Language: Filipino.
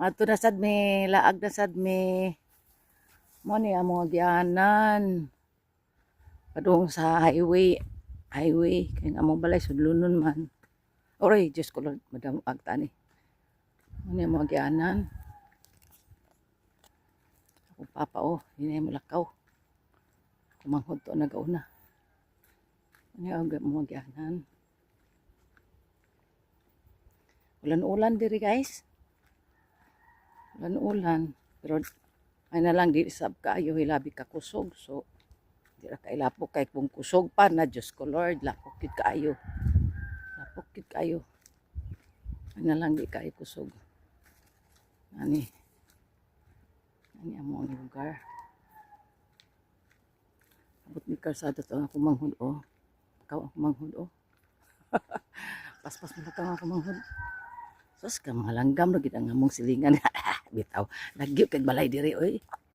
Ato na sad me, laag na sad me. Mo ni amo gianan. Padung sa highway kay among balay sudlunon man. Oray, Diyos ko Lord, madamo agta ni. Mo ni amo gianan. Ako papa hindi mo lakaw. Kumanghod to nagauna. Mo ni amo gianan. Ulan-ulan diri guys. Ulan-ulan. Pero ay na lang di sab kaayo hilabi ka kusog. So di ra kay lapok kay kung kusog pa na Diyos ko Lord, lapok gid kaayo. Lapok gid kaayo. Ay na lang di kaayo kusog. Ani amo ang lugar. Abot ni kalsada to ako manghud Ikaw ako manghud Paspas mo ka ako manghud. Sus ka mga langgam na gid ang among silingan. Bitaw, nagyo kay balay diri oy.